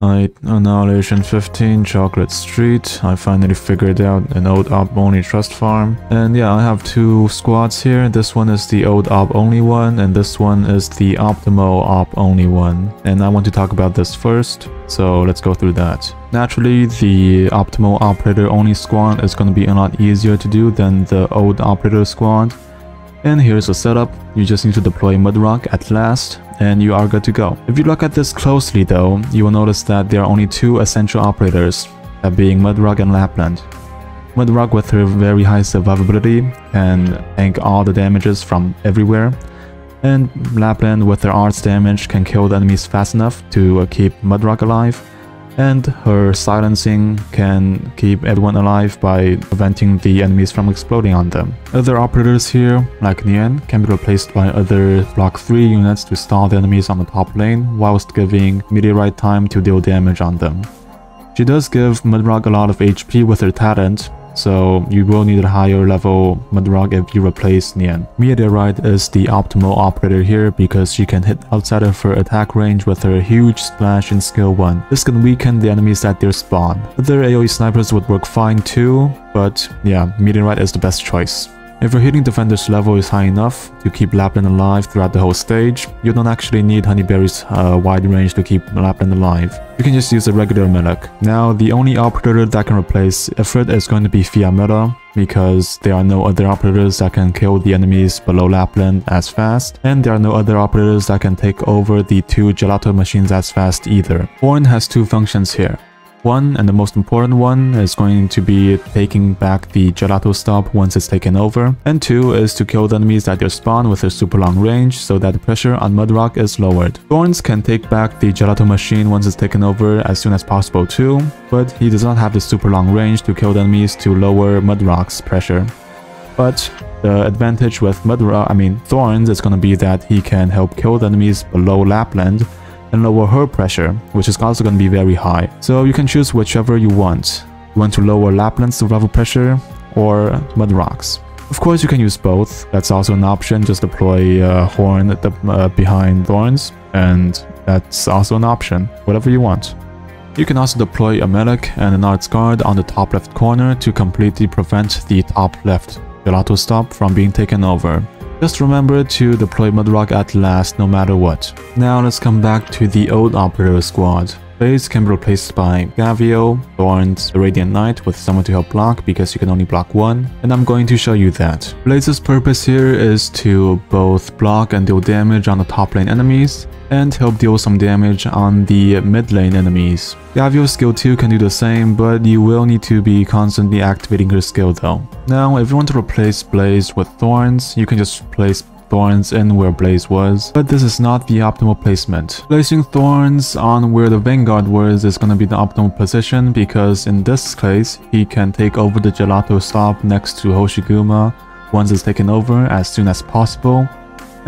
Annihilation 15, Chocolate Street. I finally figured out an old op only trust farm. And yeah, I have two squads here. This one is the old op only one, and this one is the optimal op only one. And I want to talk about this first, so let's go through that. Naturally, the optimal operator only squad is going to be a lot easier to do than the old operator squad. And here's the setup. You just need to deploy Mudrock at last, and you are good to go. If you look at this closely though, you will notice that there are only two essential operators, that being Mudrock and Lappland. Mudrock with her very high survivability can tank all the damages from everywhere, and Lappland with her arts damage can kill the enemies fast enough to keep Mudrock alive, and her silencing can keep everyone alive by preventing the enemies from exploding on them. Other operators here, like Nian, can be replaced by other block 3 units to stall the enemies on the top lane, whilst giving Meteorite time to deal damage on them. She does give Mudrock a lot of HP with her talent, so you will need a higher level Mudrock if you replace Nian. Meteorite is the optimal operator here because she can hit outside of her attack range with her huge splash in skill 1. This can weaken the enemies at their spawn. Other AoE snipers would work fine too, but yeah, Meteorite is the best choice. If your healing defender's level is high enough to keep Lappland alive throughout the whole stage, you don't actually need Honeyberry's wide range to keep Lappland alive. You can just use a regular medic. Now, the only operator that can replace Ifrit is going to be Fiametta, because there are no other operators that can kill the enemies below Lappland as fast, and there are no other operators that can take over the two gelato machines as fast either. Horn has two functions here. One, and the most important one, is going to be taking back the gelato stop once it's taken over, and two is to kill the enemies at their spawn with a super long range so that the pressure on Mudrock is lowered. Thorns can take back the gelato machine once it's taken over as soon as possible too, but he does not have the super long range to kill the enemies to lower Mudrock's pressure. But the advantage with Thorns is going to be that he can help kill the enemies below Lappland and lower her pressure, which is also going to be very high. So you can choose whichever you want. You want to lower Lappland's survival pressure or Mudrock's. Of course, you can use both. That's also an option. Just deploy Horn behind Thorns, and that's also an option. Whatever you want. You can also deploy a medic and an arts guard on the top left corner to completely prevent the top left gelato stop from being taken over. Just remember to deploy Mudrock at last no matter what. Now let's come back to the old operator squad. Blaze can be replaced by Gavio, Thorns, the Radiant Knight with someone to help block because you can only block one, and I'm going to show you that. Blaze's purpose here is to both block and deal damage on the top lane enemies, and help deal some damage on the mid lane enemies. Gavio's skill 2 can do the same, but you will need to be constantly activating her skill though. Now, if you want to replace Blaze with Thorns, you can just place Thorns in where Blaze was, but this is not the optimal placement. Placing Thorns on where the Vanguard was is going to be the optimal position because in this case, he can take over the gelato stop next to Hoshiguma once it's taken over as soon as possible,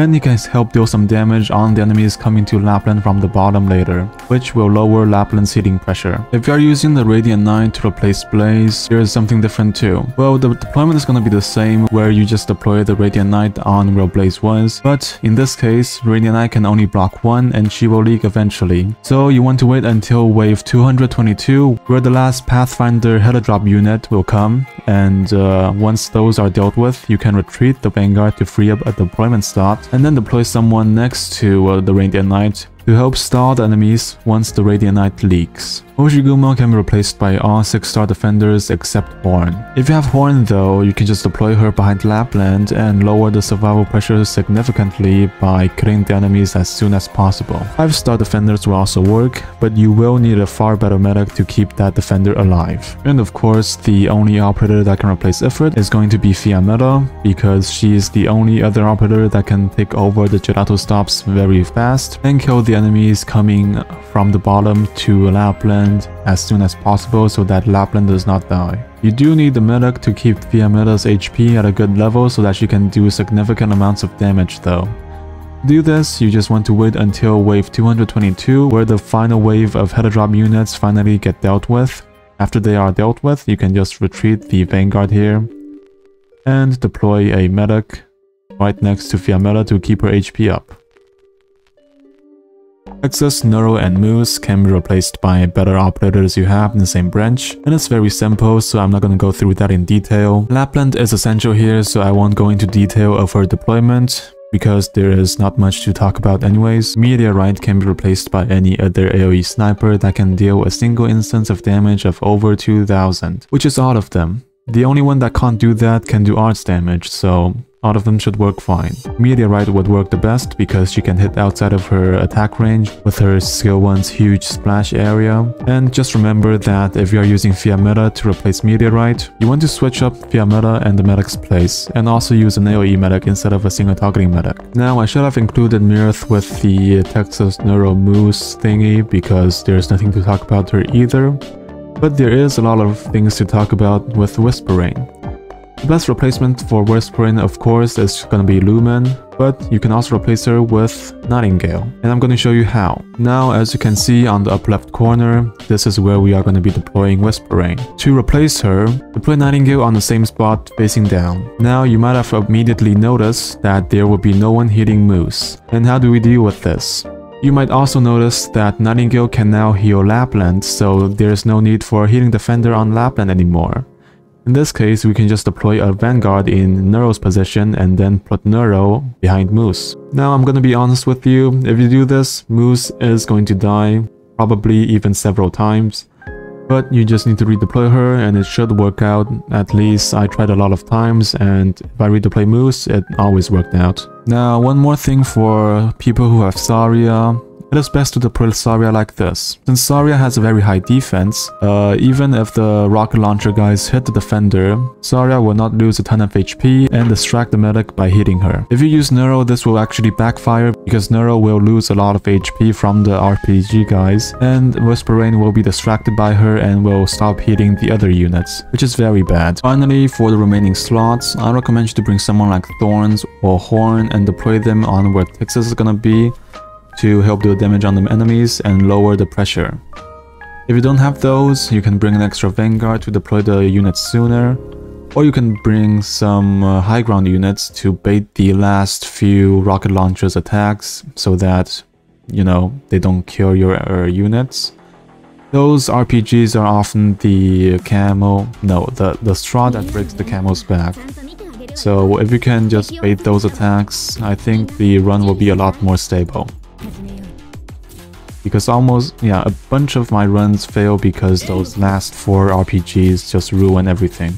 and he can help deal some damage on the enemies coming to Lappland from the bottom later, which will lower Lappland's healing pressure. If you are using the Radiant Knight to replace Blaze, there is something different too. Well, the deployment is going to be the same where you just deploy the Radiant Knight on where Blaze was, but in this case, Radiant Knight can only block one and she will leak eventually. So you want to wait until wave 222 where the last Pathfinder header drop unit will come, and once those are dealt with, you can retreat the Vanguard to free up a deployment slot, and then deploy someone next to the Radiant Knight to help stall the enemies once the Radiant Knight leaks. Hoshiguma can be replaced by all 6-star defenders except Horn. If you have Horn though, you can just deploy her behind Lappland and lower the survival pressure significantly by killing the enemies as soon as possible. 5-star defenders will also work, but you will need a far better medic to keep that defender alive. And of course, the only operator that can replace Ifrit is going to be Fiametta, because she is the only other operator that can take over the gelato stops very fast and kill the enemies coming from the bottom to Lappland as soon as possible so that Lappland does not die. You do need the medic to keep Fiametta's HP at a good level so that she can do significant amounts of damage though. To do this, you just want to wait until wave 222 where the final wave of header drop units finally get dealt with. After they are dealt with, you can just retreat the Vanguard here and deploy a medic right next to Fiametta to keep her HP up. Texas, Nearl, and Mousse can be replaced by better operators you have in the same branch, and it's very simple, so I'm not gonna go through that in detail. Lappland is essential here, so I won't go into detail of her deployment, because there is not much to talk about anyways. Meteorite can be replaced by any other AoE sniper that can deal a single instance of damage of over 2000, which is all of them. The only one that can't do that can do arts damage, so all of them should work fine. Meteorite would work the best because she can hit outside of her attack range with her skill 1's huge splash area. And just remember that if you are using Fiat Meta to replace Meteorite, you want to switch up Fiat Meta and the medic's place, and also use an AoE medic instead of a single targeting medic. Now I should have included Myrrth with the Texas Neuro Mousse thingy because there's nothing to talk about her either, but there is a lot of things to talk about with Whisperain. The best replacement for Whisperain, of course, is gonna be Lumen, but you can also replace her with Nightingale, and I'm gonna show you how. Now, as you can see on the upper left corner, this is where we are gonna be deploying Whisperain. To replace her, deploy Nightingale on the same spot facing down. Now, you might have immediately noticed that there will be no one hitting Mousse. And how do we deal with this? You might also notice that Nightingale can now heal Lappland, so there's no need for healing Defender on Lappland anymore. In this case, we can just deploy a Vanguard in Nearl's position and then put Nearl behind Mousse. Now I'm gonna be honest with you, if you do this, Mousse is going to die, probably even several times. But you just need to redeploy her and it should work out. At least I tried a lot of times, and if I redeploy Mousse, it always worked out. Now one more thing for people who have Saria. It is best to deploy Saria like this. Since Saria has a very high defense, even if the rocket launcher guys hit the defender, Saria will not lose a ton of HP and distract the medic by hitting her. If you use Nearl, this will actually backfire because Nearl will lose a lot of HP from the RPG guys, and Whisperain will be distracted by her and will stop hitting the other units, which is very bad. Finally, for the remaining slots, I recommend you to bring someone like Thorns or Horn and deploy them on where Texas is gonna be, to help do damage on the enemies and lower the pressure. If you don't have those, you can bring an extra Vanguard to deploy the units sooner, or you can bring some high ground units to bait the last few rocket launchers attacks so that, you know, they don't kill your units. Those RPGs are often the the straw that breaks the camel's back. So if you can just bait those attacks, I think the run will be a lot more stable. Because a bunch of my runs fail because those last 4 RPGs just ruin everything.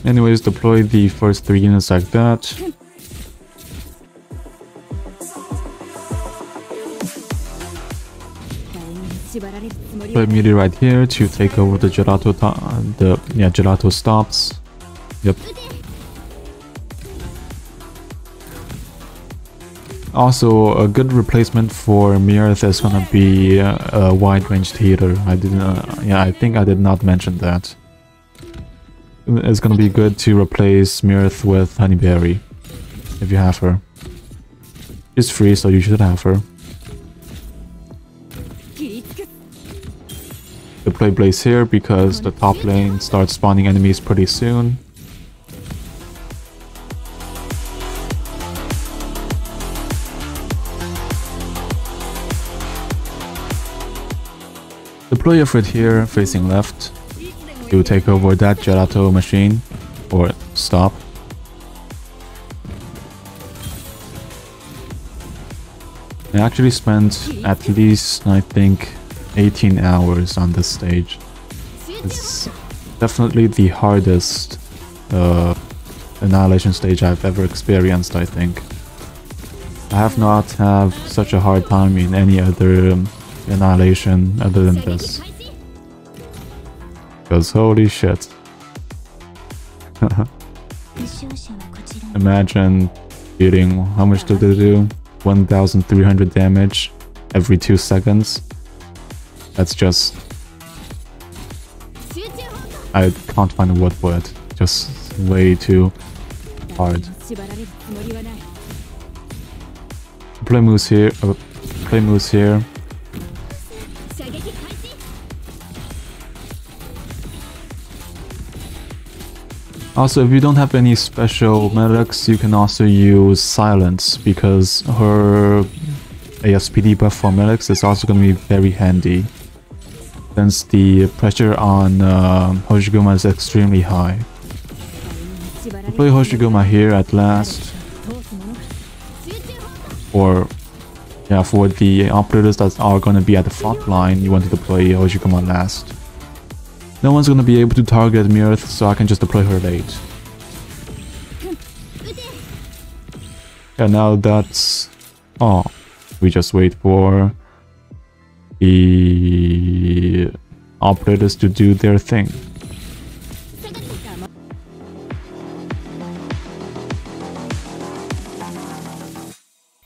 Anyways, deploy the first 3 units like that. Deploy Meteorite here to take over the gelato stops. Yep. Also, a good replacement for Myrrth is gonna be a wide-ranged healer. I think I did not mention that. It's gonna be good to replace Myrrth with Honeyberry, if you have her. She's free, so you should have her. Deploy Blaze here because the top lane starts spawning enemies pretty soon. Deploy Ifrit here, facing left, to take over that gelato machine, or stop. I actually spent at least, I think, 18 hours on this stage. It's definitely the hardest Annihilation stage I've ever experienced, I think. I have not had such a hard time in any other Annihilation other than this. Because holy shit. Imagine dealing, how much did they do? 1300 damage every 2 seconds. That's just... I can't find a word for it. Just way too hard. Play Mousse here. Play Mousse here. Also, if you don't have any special medics, you can also use Silence, because her ASPD buff for medics is also going to be very handy, since the pressure on Hoshiguma is extremely high. We'll play Hoshiguma here at last. Or, yeah, for the operators that are going to be at the front line, you wanted to play Hoshiguma last. No one's going to be able to target Myrrth, so I can just deploy her late. Yeah, now that's... Oh, we just wait for the operators to do their thing.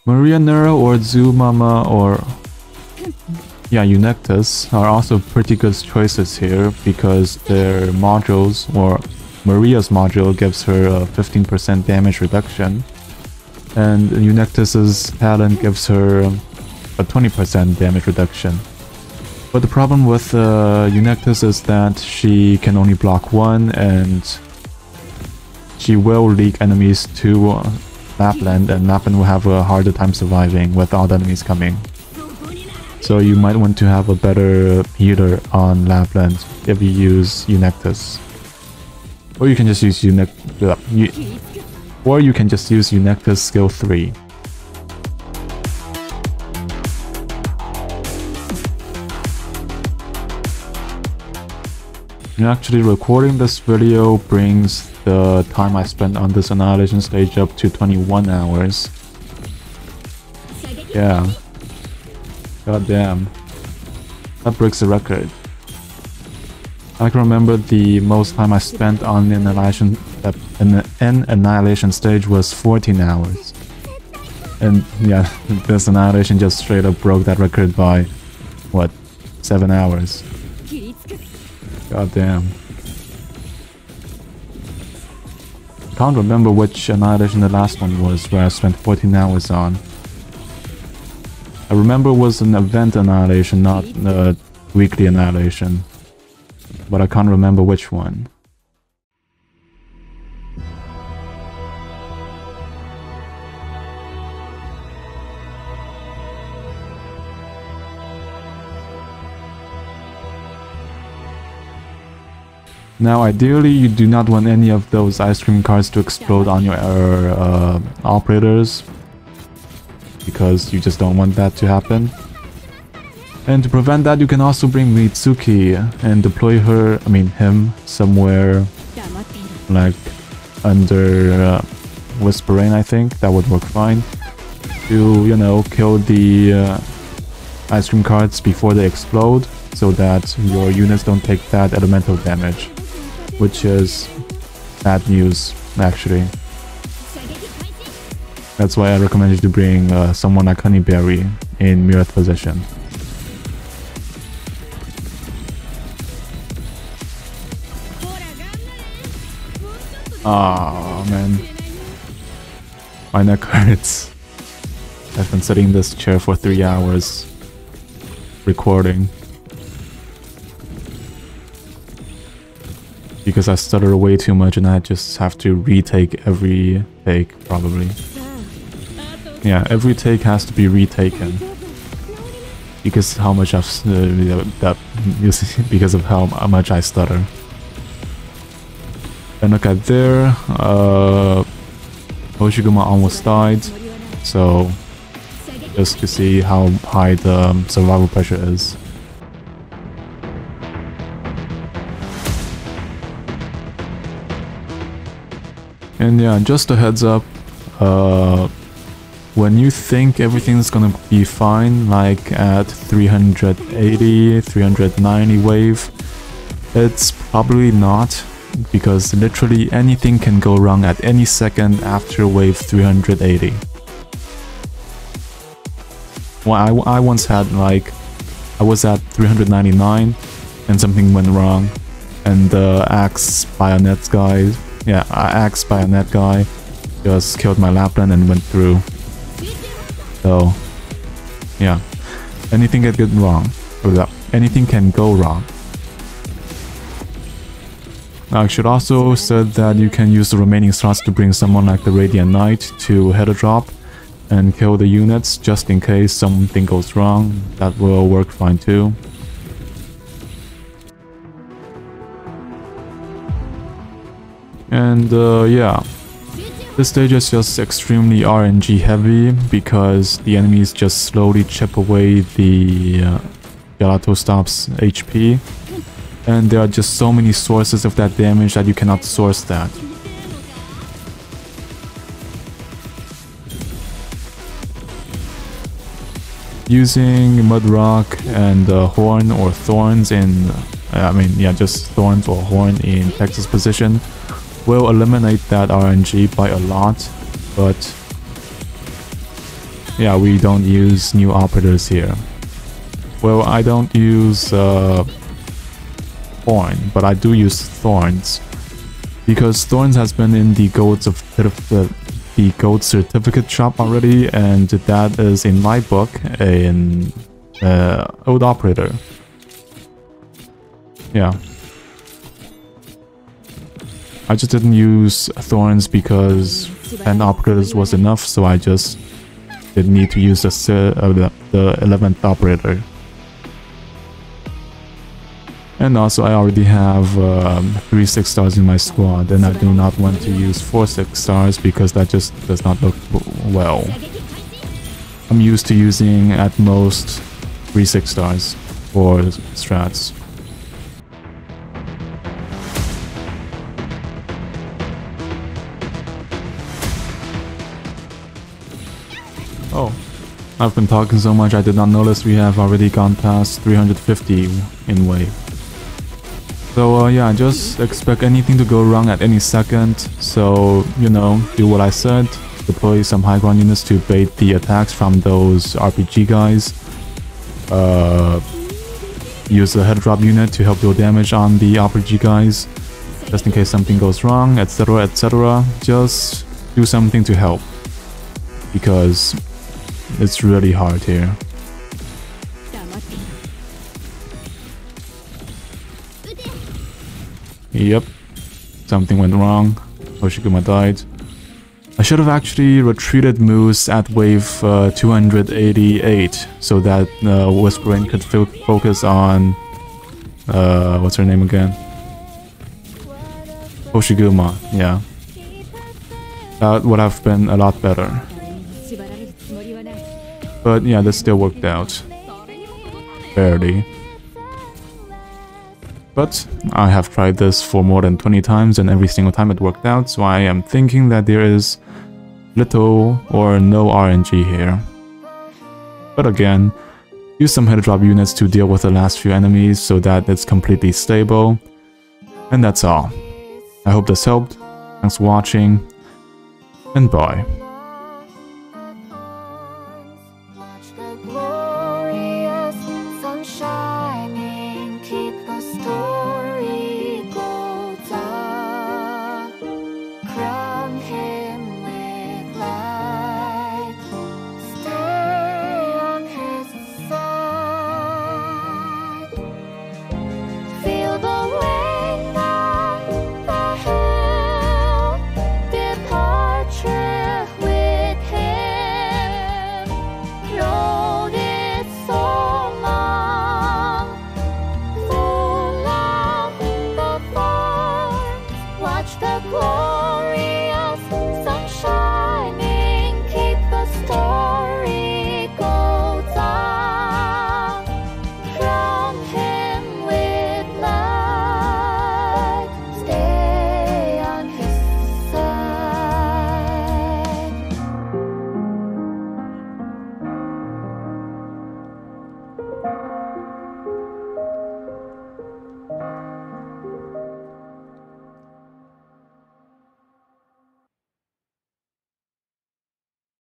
Maria Nearl or Zumama or... yeah, Eunectus are also pretty good choices here, because their modules, or Maria's module, gives her a 15% damage reduction, and Eunectus's talent gives her a 20% damage reduction. But the problem with Eunectus is that she can only block one, and she will leak enemies to Lappland, and Lappland will have a harder time surviving with all the enemies coming. So you might want to have a better healer on Lappland if you use Eunectus. Or you can just use Eunectus skill 3. And actually recording this video brings the time I spent on this Annihilation stage up to 21 hours. Yeah. God damn. That breaks the record. I can remember the most time I spent on an Annihilation stage was 14 hours. And yeah, this Annihilation just straight up broke that record by, what, 7 hours. God damn. I can't remember which Annihilation the last one was where I spent 14 hours on. I remember it was an event Annihilation, not a weekly Annihilation. But I can't remember which one. Now ideally you do not want any of those ice cream carts to explode on your operators, because you just don't want that to happen. And to prevent that, you can also bring Mitsuki and deploy him somewhere like under Whisperain, I think. That would work fine. To, you know, kill the ice cream carts before they explode, so that your units don't take that elemental damage. Which is bad news, actually. That's why I recommend you to bring someone like Honeyberry in Myrrth position. Ah, man. My neck hurts. I've been sitting in this chair for 3 hours recording. Because I stutter way too much and I just have to retake every take, probably. Yeah, every take has to be retaken. Because how much I've because of how much I stutter. And look at there, Hoshiguma almost died, so just to see how high the survival pressure is. And yeah, just a heads up, when you think everything's gonna be fine, like at 380, 390 wave, it's probably not, because literally anything can go wrong at any second after wave 380. Well, I once had, like, I was at 399 and something went wrong, and the Axe Bayonet guy, Axe Bayonet guy just killed my Lappland and went through. So, yeah, anything can go wrong. Anything can go wrong. I should also said that you can use the remaining slots to bring someone like the Radiant Knight to head a drop and kill the units just in case something goes wrong. That will work fine too. And yeah, this stage is just extremely RNG heavy because the enemies just slowly chip away the Gelato Stop's HP. And there are just so many sources of that damage that you cannot source that. Using Mudrock and Horn or Thorns in... just Thorns or Horn in Texas position will eliminate that RNG by a lot, but yeah, we don't use new operators here. Well, I don't use Horn, but I do use Thorns because Thorns has been in the gold certificate shop already, and that is in my book an old operator. Yeah. I just didn't use Thorns because 10 operators was enough, so I just didn't need to use the 11th operator. And also I already have 3 6-stars in my squad, and I do not want to use 4 6-stars because that just does not look well. I'm used to using at most 3 6-stars for strats. Oh, I've been talking so much I did not notice we have already gone past 350 in wave. So yeah, just expect anything to go wrong at any second. So, you know, do what I said. Deploy some high ground units to bait the attacks from those RPG guys. Use a head drop unit to help deal damage on the RPG guys, just in case something goes wrong, etc, etc. Just do something to help, because it's really hard here. Yep, something went wrong. Hoshiguma died. I should have actually retreated Mousse at wave 288 so that Whisperain could focus on what's her name again? Hoshiguma, yeah. That would have been a lot better. But yeah, this still worked out. Barely. But I have tried this for more than 20 times and every single time it worked out, so I am thinking that there is little or no RNG here. But again, use some head drop units to deal with the last few enemies so that it's completely stable. And that's all. I hope this helped. Thanks for watching, and bye.